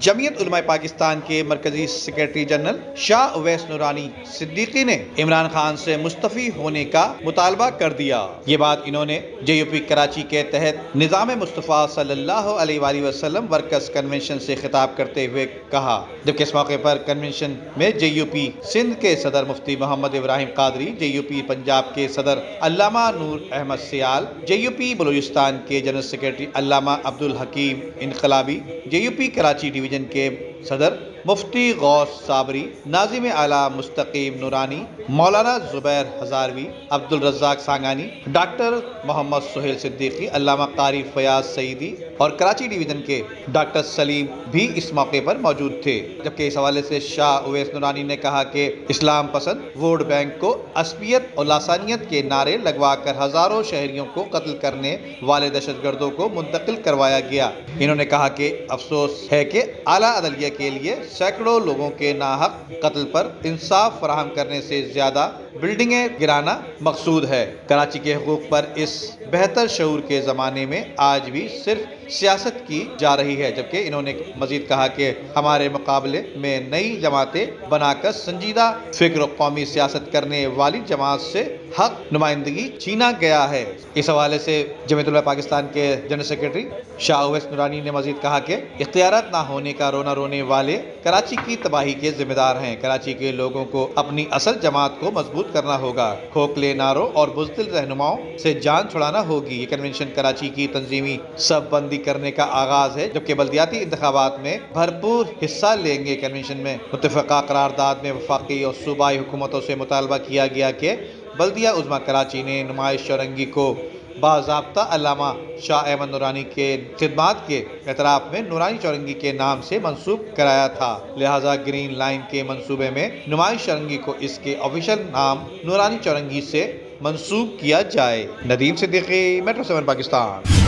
جمعیت علماء پاکستان کے مرکزی سیکرٹری جنرل شاہ اویس نورانی صدیقی نے عمران خان سے مستعفی ہونے کا مطالبہ کر دیا۔ یہ بات انہوں نے JUP کراچی کے تحت نظام مصطفیٰ صلی اللہ علیہ وآلہ وسلم ورکرز کنونشن سے خطاب کرتے ہوئے کہا، جبکہ اس موقع پر کنونشن میں JUP سندھ کے صدر مفتی محمد ابراہیم قادری، JUP پنجاب کے صدر علامہ نور احمد سیال، JUP بلوچستان کے جنرل سیکرٹری علامہ عبدالحکیم انقلابی، JUP کراچی ڈویژن کے صدر مفتی غوث صابری، ناظم اعلیٰ مستقیم نورانی، مولانا زبیر ہزاروی، عبدالرزاق سانگانی، ڈاکٹر محمد سہیل صدیقی، علامہ قاری فیاض سعیدی اور کراچی ڈویژن کے ڈاکٹر سلیم بھی اس موقع پر موجود تھے۔ جبکہ اس حوالے سے شاہ اویس نورانی نے کہا کہ اسلام پسند ووٹ بینک کو عصبیت اور لاسانیت کے نعرے لگوا کر ہزاروں شہریوں کو قتل کرنے والے دہشت گردوں کو منتقل کروایا گیا۔ انہوں نے کہا کہ افسوس ہے کہ اعلیٰ عدلیہ کے لیے سینکڑوں لوگوں کے ناحق قتل پر انصاف فراہم کرنے سے زیادہ بلڈنگیں گرانا مقصود ہے۔ کراچی کے حقوق پر اس بہتر شعور کے زمانے میں آج بھی صرف سیاست کی جا رہی ہے، جبکہ انہوں نے مزید کہا کہ ہمارے مقابلے میں نئی جماعتیں بنا کر سنجیدہ فکر و قومی سیاست کرنے والی جماعت سے حق نمائندگی چھینا گیا ہے۔ اس حوالے سے جمعیت علماء پاکستان کے جنرل سیکرٹری شاہ اویس نورانی نے مزید کہا کہ اختیارات نہ ہونے کا رونا رونے والے کراچی کی تباہی کے ذمہ دار ہیں۔ کراچی کے لوگوں کو اپنی اصل جماعت کو مضبوط کرنا ہوگا، کھوکھلے نعروں اور بزدل رہنماؤں سے جان چھڑانا ہوگی۔ یہ کنونشن کراچی کی تنظیمی سب بندی کرنے کا آغاز ہے، جبکہ بلدیاتی انتخابات میں بھرپور حصہ لیں گے۔ کنونشن میں متفقہ قرارداد میں وفاقی اور صوبائی حکومتوں سے مطالبہ کیا گیا کہ بلدیہ عظمیٰ کراچی نے نمائش چورنگی کو باضابطہ علامہ شاہ احمد نورانی کے خدمات کے اعتراف میں نورانی چورنگی کے نام سے منسوب کرایا تھا، لہٰذا گرین لائن کے منصوبے میں نمائش چورنگی کو اس کے آفیشل نام نورانی چورنگی سے منسوب کیا جائے۔ ندیم صدیقی، میٹرو 7 پاکستان۔